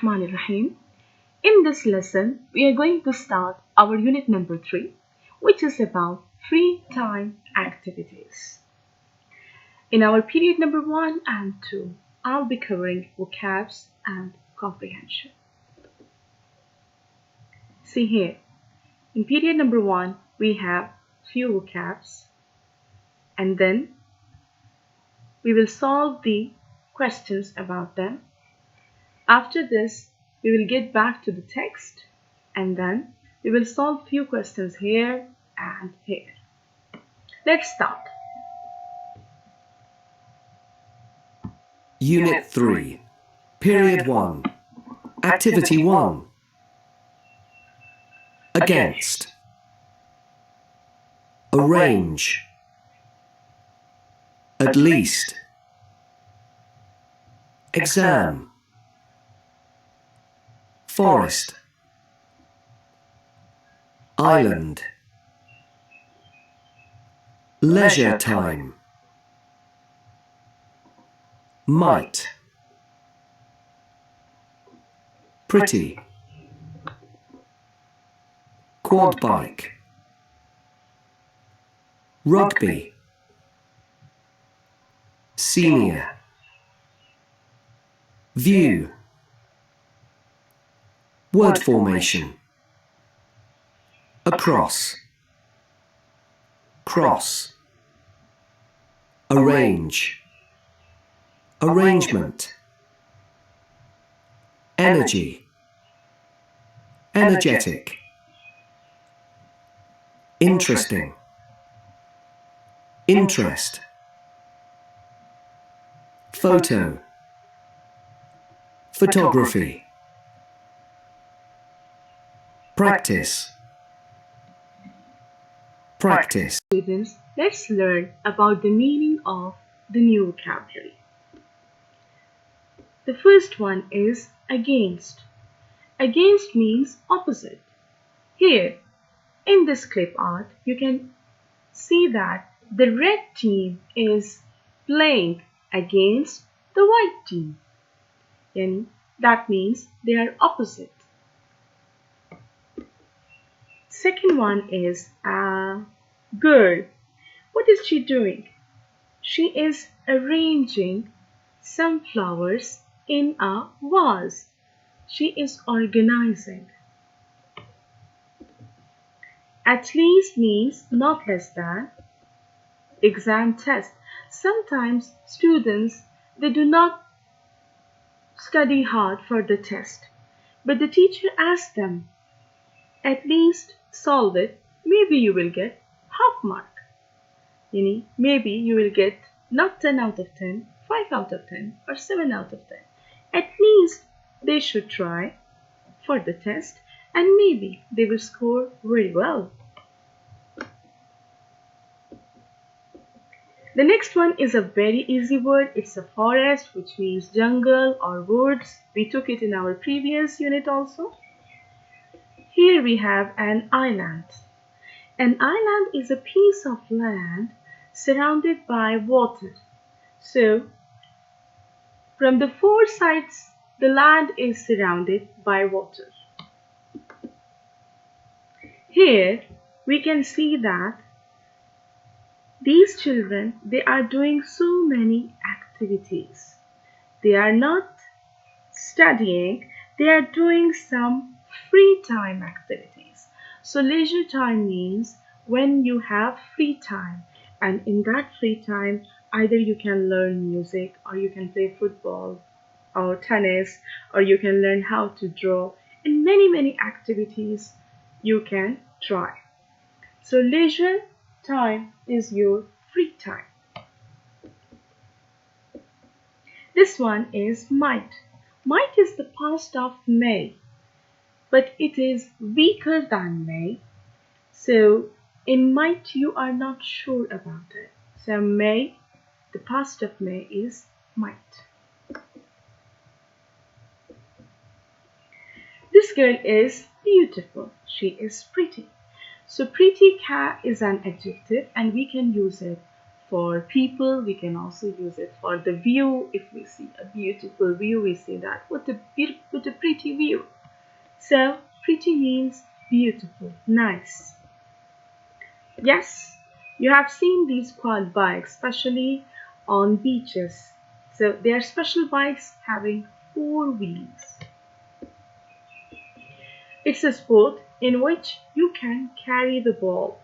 Rahim. In this lesson, we are going to start our unit number 3, which is about free time activities. In our period number 1 and 2, I'll be covering vocabs and comprehension. See here, in period number 1, we have few vocabs, and then we will solve the questions about them. After this, we will get back to the text and then we will solve few questions here and here. Let's start. Unit 3, Period 1, Activity 1. Against. Arrange. At least. Exam. Forest. Island. Leisure time. Might. Pretty. Quad bike. Rugby. Senior. View. Word formation. Across. Cross. Arrange. Arrangement. Energy. Energetic. Interesting. Interest. Photo. Photography. Practice. Practice. Students, let's learn about the meaning of the new vocabulary. The first one is against. Against means opposite. Here, in this clip art, you can see that the red team is playing against the white team. Yani, that means they are opposite. Second one is a girl. What is she doing? She is arranging some flowers in a vase. She is organizing. At least means not less than. Exam test. Sometimes students, they do not study hard for the test, but the teacher asks them, at least solve it, maybe you will get half mark. Maybe you will get not 10 out of 10, 5 out of 10 or 7 out of 10. At least they should try for the test and maybe they will score very well. The next one is a very easy word. It's a forest, which means jungle or woods. We took it in our previous unit also. Here we have an island. An island is a piece of land surrounded by water. So, from the four sides, the land is surrounded by water. Here, we can see that these children, they are doing so many activities. They are not studying, they are doing some free time activities. So leisure time means when you have free time, and in that free time, either you can learn music or you can play football or tennis or you can learn how to draw, and many activities you can try. So leisure time is your free time. This one is might. Might is the past of may, but it is weaker than may. So in might you are not sure about it. So may, the past of may is might. This girl is beautiful. She is pretty. So pretty is an adjective and we can use it For people, we can also use it for the view. If we see a beautiful view, we say that what a pretty view. So pretty means beautiful, nice. Yes, you have seen these quad bikes, especially on beaches. So they are special bikes having four wheels. It's a sport in which you can carry the ball.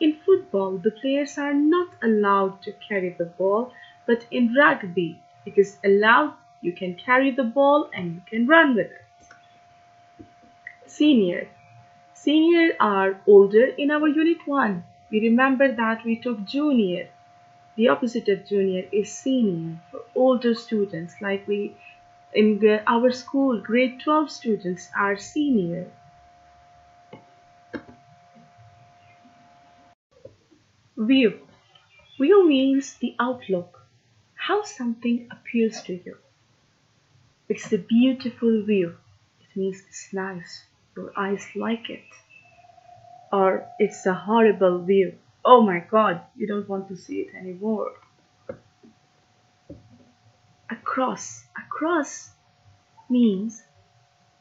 In football, the players are not allowed to carry the ball, but in rugby, it is allowed. You can carry the ball and you can run with it. Senior. Senior are older in our unit 1. We remember that we took junior. The opposite of junior is senior for older students, like we in our school, grade 12 students are senior. View. View means the outlook, how something appears to you. It's a beautiful view. It means it's nice. Your eyes like it. Or it's a horrible view. Oh my god, you don't want to see it anymore. Across. Across means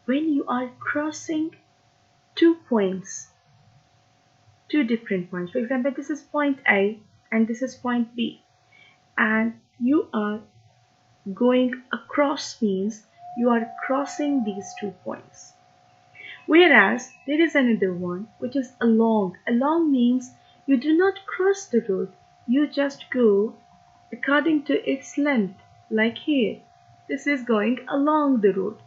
when you are crossing two points, two different points. For example, this is point A and this is point B, and you are going across means you are crossing these 2 points. Whereas there is another one which is along. Along means you do not cross the road, you just go according to its length, like here. This is going along the road,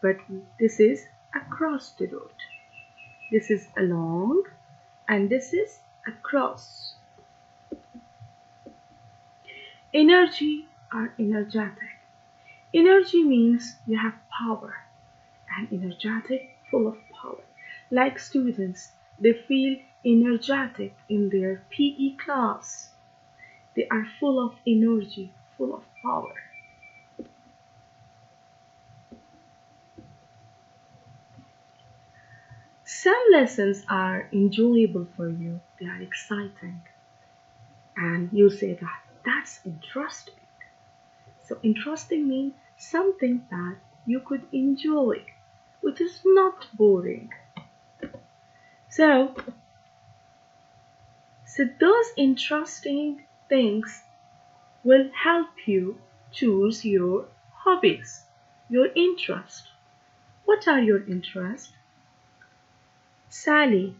but this is across the road. This is along and this is across. Energy or energetic. Energy means you have power, and energetic, full of power. Like students, they feel energetic in their PE class. They are full of energy, full of power. Some lessons are enjoyable for you, they are exciting, and you say that that's interesting. So, interesting means something that you could enjoy, which is not boring. So, so those interesting things will help you choose your hobbies, your interest. What are your interests? Sally,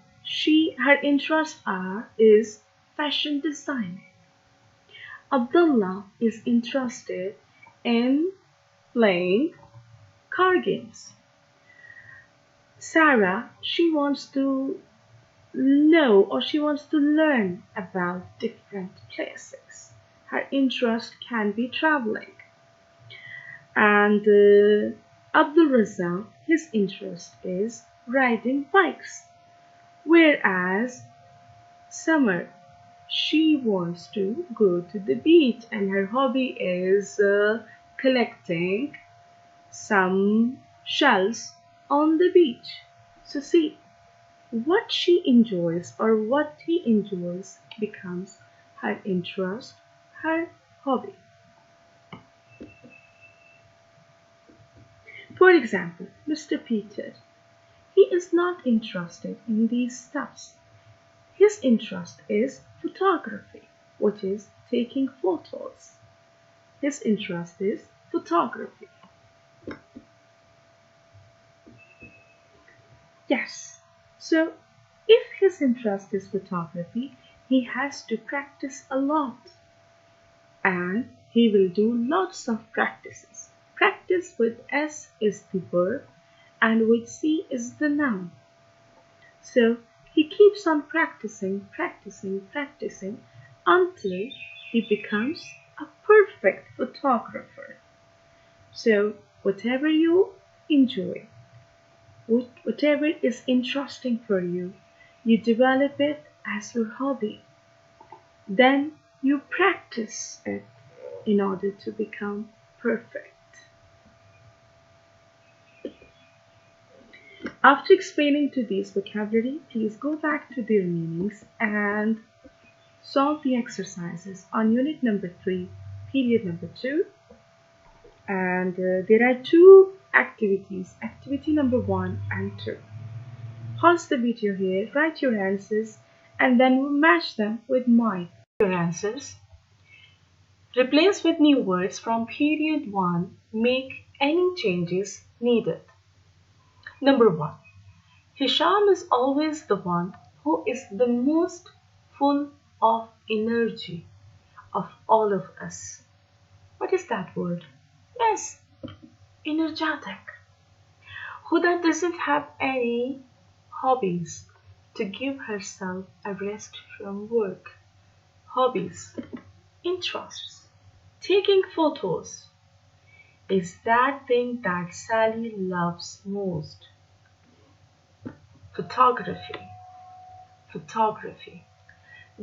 her interests are is fashion design. Abdullah is interested in playing car games. Sarah, she wants to know or she wants to learn about different places. Her interest can be traveling. And Abdul Razak, his interest is riding bikes. Whereas Summer, she wants to go to the beach and her hobby is collecting some shells on the beach. So, see, what she enjoys or what he enjoys becomes her interest, her hobby. For example, Mr. Peter, he is not interested in these stuffs. His interest is photography, which is taking photos. His interest is photography. Yes. So, if his interest is photography, he has to practice a lot and he will do lots of practices. Practice with S is the verb and with C is the noun. So, he keeps on practicing, practicing, practicing until he becomes a perfect photographer. So, whatever you enjoy, whatever is interesting for you, you develop it as your hobby. Then you practice it in order to become perfect. After explaining to these vocabulary, please go back to their meanings and solve the exercises on unit number 3, period number 2. And there are two activities, activity number 1 and 2. Pause the video here, write your answers, and then we'll match them with mine. Your answers. Replace with new words from period 1. Make any changes needed. Number 1. Hisham is always the one who is the most full of energy of all of us. What is that word? Yes, energetic. Huda doesn't have any hobbies to give herself a rest from work. Hobbies, interests, taking photos is that thing that Sally loves most. Photography.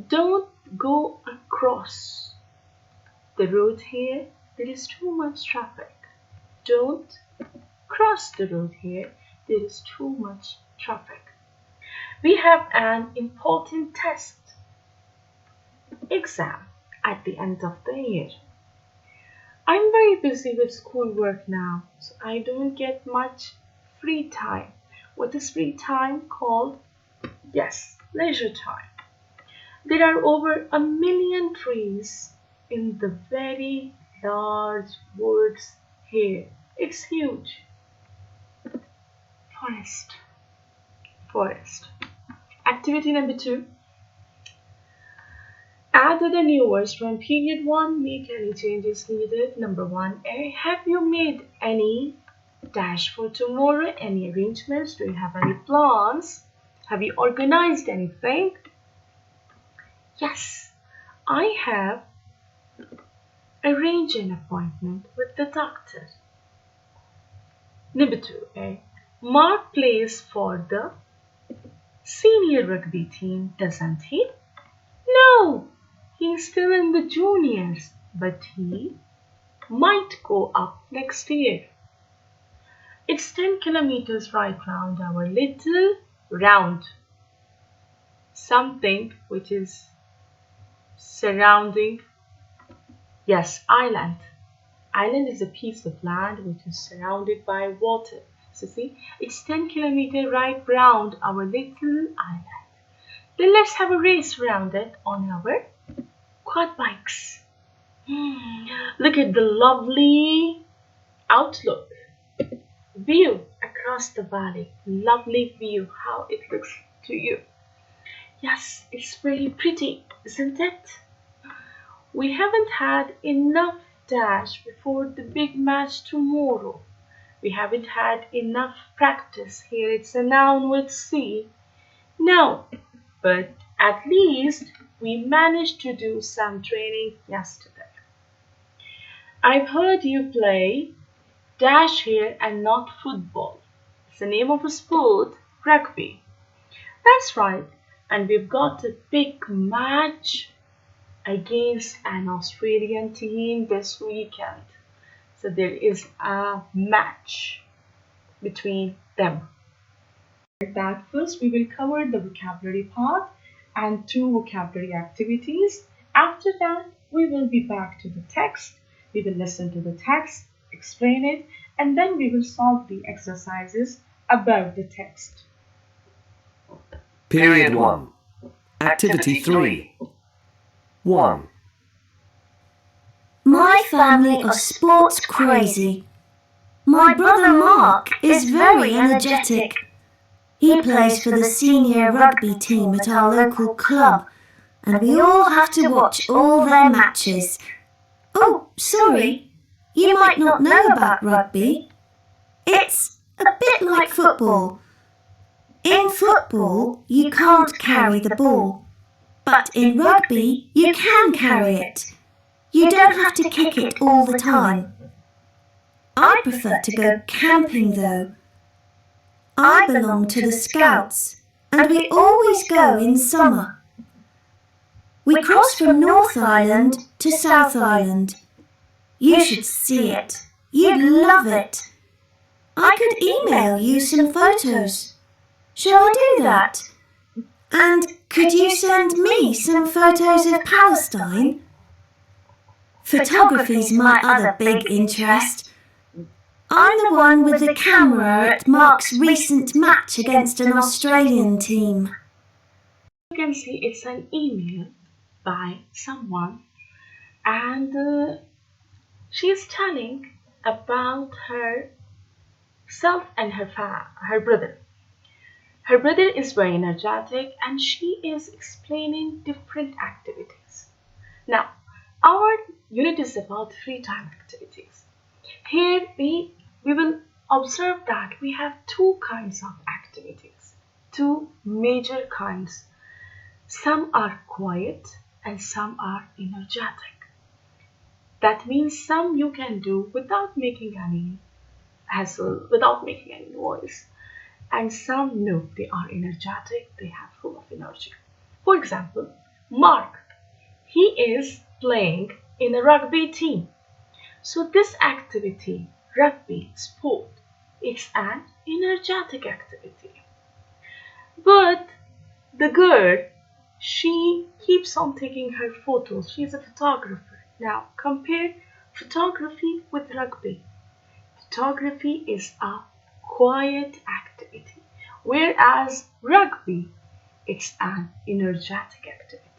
Don't go across the road here. There is too much traffic. Don't cross the road here. There is too much traffic. We have an important test, exam at the end of the year. I'm very busy with schoolwork now, so I don't get much free time. What is free time called? Yes, leisure time. There are over 1 million trees in the very large woods here. It's huge. Forest. Activity number 2. Add the new words from period 1. Make any changes needed. Number 1A. Have you made any dash for tomorrow? Any arrangements? Do you have any plans? Have you organized anything? Yes, I have arranged an appointment with the doctor. Number 2A. Mark plays for the senior rugby team, doesn't he? No, he's still in the juniors, but he might go up next year. It's 10 kilometers right round our little round. Something which is surrounding, yes, island. Island is a piece of land which is surrounded by water. So see, it's 10 kilometers right round our little island. Then let's have a race around it on our quad bikes. Look at the lovely outlook. View across the valley. Lovely view, how it looks to you. Yes, it's very pretty, isn't it? We haven't had enough dash before the big match tomorrow. We haven't had enough practice. Here it's a noun with C. No, but at least we managed to do some training yesterday. I've heard you play dash here and not football. It's the name of a sport, rugby. That's right, and we've got a big match against an Australian team this weekend. So there is a match between them. That first we will cover the vocabulary part and 2 vocabulary activities. After that, we will be back to the text. We will listen to the text, explain it, and then we will solve the exercises about the text. Period 1. Activity 3. 1. My family are sports crazy. My brother Mark is very energetic. He plays for the senior rugby team at our local club, and we all have to watch all their matches. Oh, sorry, you might not know about rugby. It's a bit like football. In football, you can't carry the ball, but in rugby, you can carry it. You don't have to kick it all the time. I prefer to go camping though. I belong to the Scouts, and we always go in summer. We cross from North Island to South Island. You should see it. You'd love it. I could email you some photos. Shall I do that? And could you send me some photos of Palestine? Photography's my other big interest. I'm the one with the camera at Mark's recent match against an Australian team. You can see it's an email by someone, and she's telling about herself and her brother. Her brother is very energetic and she is explaining different activities. Now, our unit is about free time activities. Here we will observe that we have two kinds of activities, two major kinds. Some are quiet and some are energetic. That means some you can do without making any hassle, without making any noise. And some no, they are energetic, they have full of energy. For example, Mark, he is playing in a rugby team. So this activity, rugby, sport, it's an energetic activity. But the girl, she keeps on taking her photos. She's a photographer. Now compare photography with rugby. Photography is a quiet activity, whereas rugby, it's an energetic activity.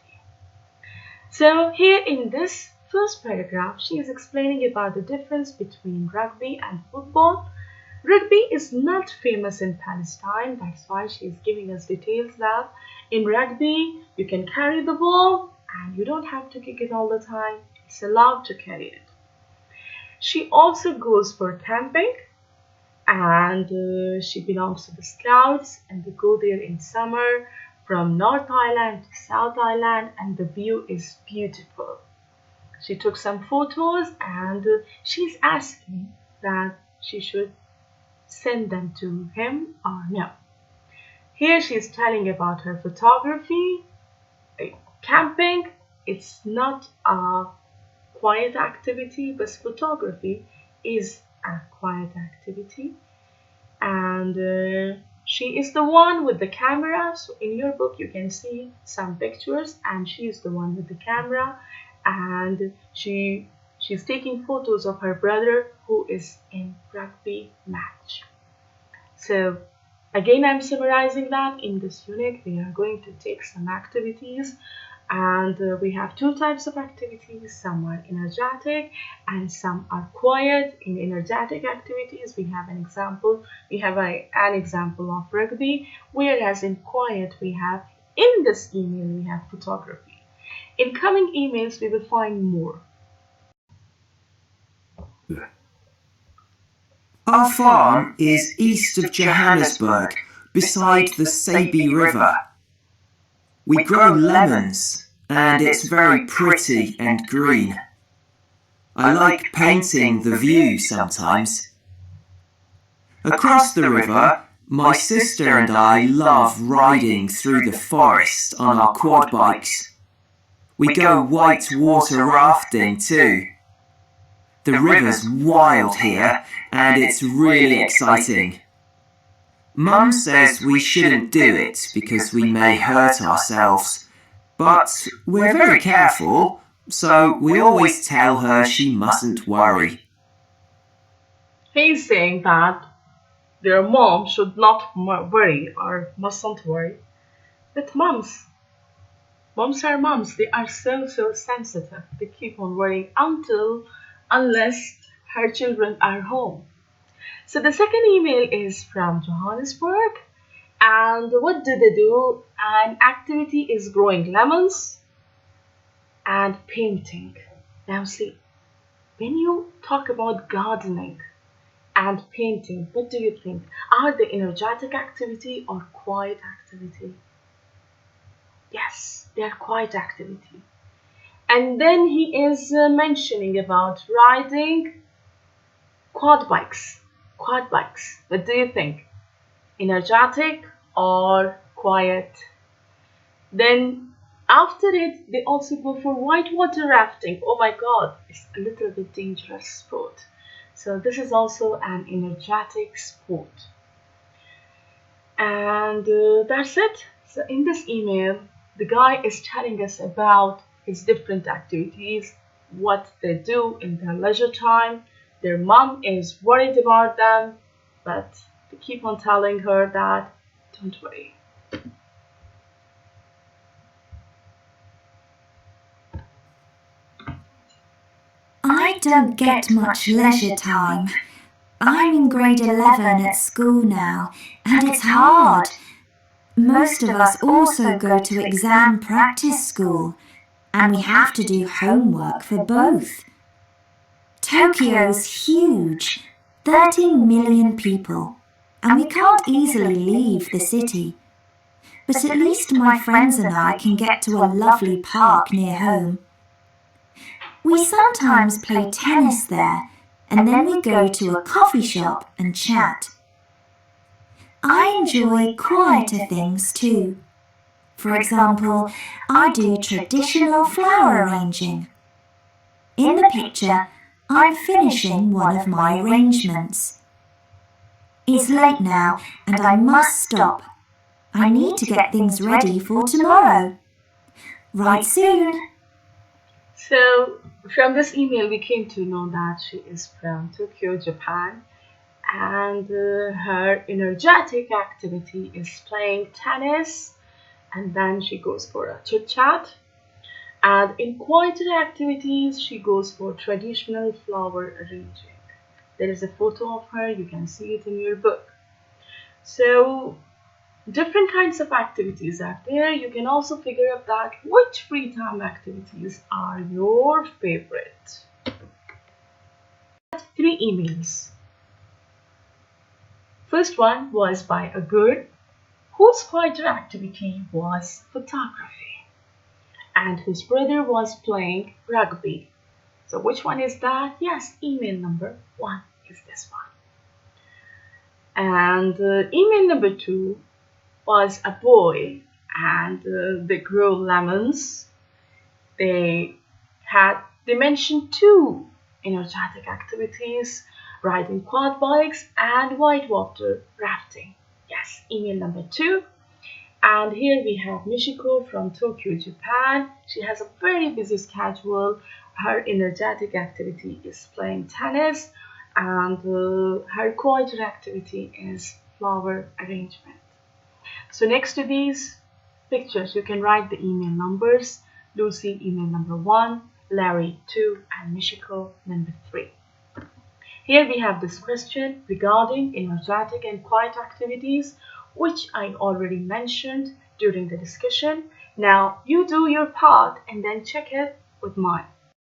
So here in this first paragraph, she is explaining about the difference between rugby and football. Rugby is not famous in Palestine, that's why she is giving us details that in rugby you can carry the ball and you don't have to kick it all the time, it's allowed to carry it. She also goes for camping and she belongs to the Scouts and they go there in summer from North Island to South Island and the view is beautiful. She took some photos and she's asking that she should send them to him or no. Here she's telling about her photography, camping. It's not a quiet activity, but photography is a quiet activity. And she is the one with the camera. So in your book you can see some pictures and she is the one with the camera and she's taking photos of her brother who is in rugby match. So again, I'm summarizing that in this unit we are going to take some activities and we have two types of activities. Some are energetic and some are quiet. In energetic activities we have an example of rugby, whereas in quiet we have, in this email we have photography. In coming emails we will find more. Our farm is east of Johannesburg, beside the Sabie River. We grow lemons, and it's very pretty and green. I like painting the view sometimes. Across the river, my sister and I love riding through the forest on our quad bikes. We go white water rafting too. The river's wild here, and it's really exciting. Mum says we shouldn't do it because we may hurt ourselves, but we're very careful, so we always tell her she mustn't worry. He's saying that their mom should not worry or mustn't worry. But moms are moms. They are so sensitive. They keep on worrying unless her children are home. So the second email is from Johannesburg. And what do they do? An activity is growing lemons and painting. Now see, when you talk about gardening and painting, what do you think? Are they energetic activity or quiet activity? Yes, they are quiet activity. And then he is mentioning about riding quad bikes. What do you think? Energetic or quiet? Then after it, they also go for whitewater rafting. Oh my god, it's a little bit dangerous sport. So this is also an energetic sport. And that's it. So in this email, the guy is telling us about his different activities, what they do in their leisure time. Their mom is worried about them, but they keep on telling her that, don't worry. I don't get much leisure time. I'm in grade 11 at school now, and it's hard. Most of us also go to exam practice school, and we have to do homework for both. Tokyo's huge, 13 million people, and we can't easily leave the city. But at least my friends and I can get to a lovely park near home. We sometimes play tennis there, and then we go to a coffee shop and chat. I enjoy quieter things too. For example, I do traditional flower arranging. In the picture, I'm finishing one of my arrangements. It's late now, and I must stop. I need to get things ready for tomorrow. Write soon. So from this email, we came to know that she is from Tokyo, Japan, and her energetic activity is playing tennis, and then she goes for a chit chat. And in quieter activities, she goes for traditional flower arranging. There is a photo of her, you can see it in your book. So different kinds of activities are there. You can also figure out that which free time activities are your favorite. 3 emails. First one was by a girl whose quieter activity was photography, and whose brother was playing rugby. So which one is that? Yes, email number 1 is this one. And email number 2 was a boy, and they grew lemons. They mentioned 2 energetic activities: riding quad bikes and whitewater rafting. Yes, email number 2. And here we have Michiko from Tokyo, Japan. She has a very busy schedule. Her energetic activity is playing tennis, and her quieter activity is flower arrangement. So next to these pictures, you can write the email numbers. Lucy, email number 1, Larry 2, and Michiko number 3. Here we have this question regarding energetic and quiet activities, which I already mentioned during the discussion. Now you do your part and then check it with mine.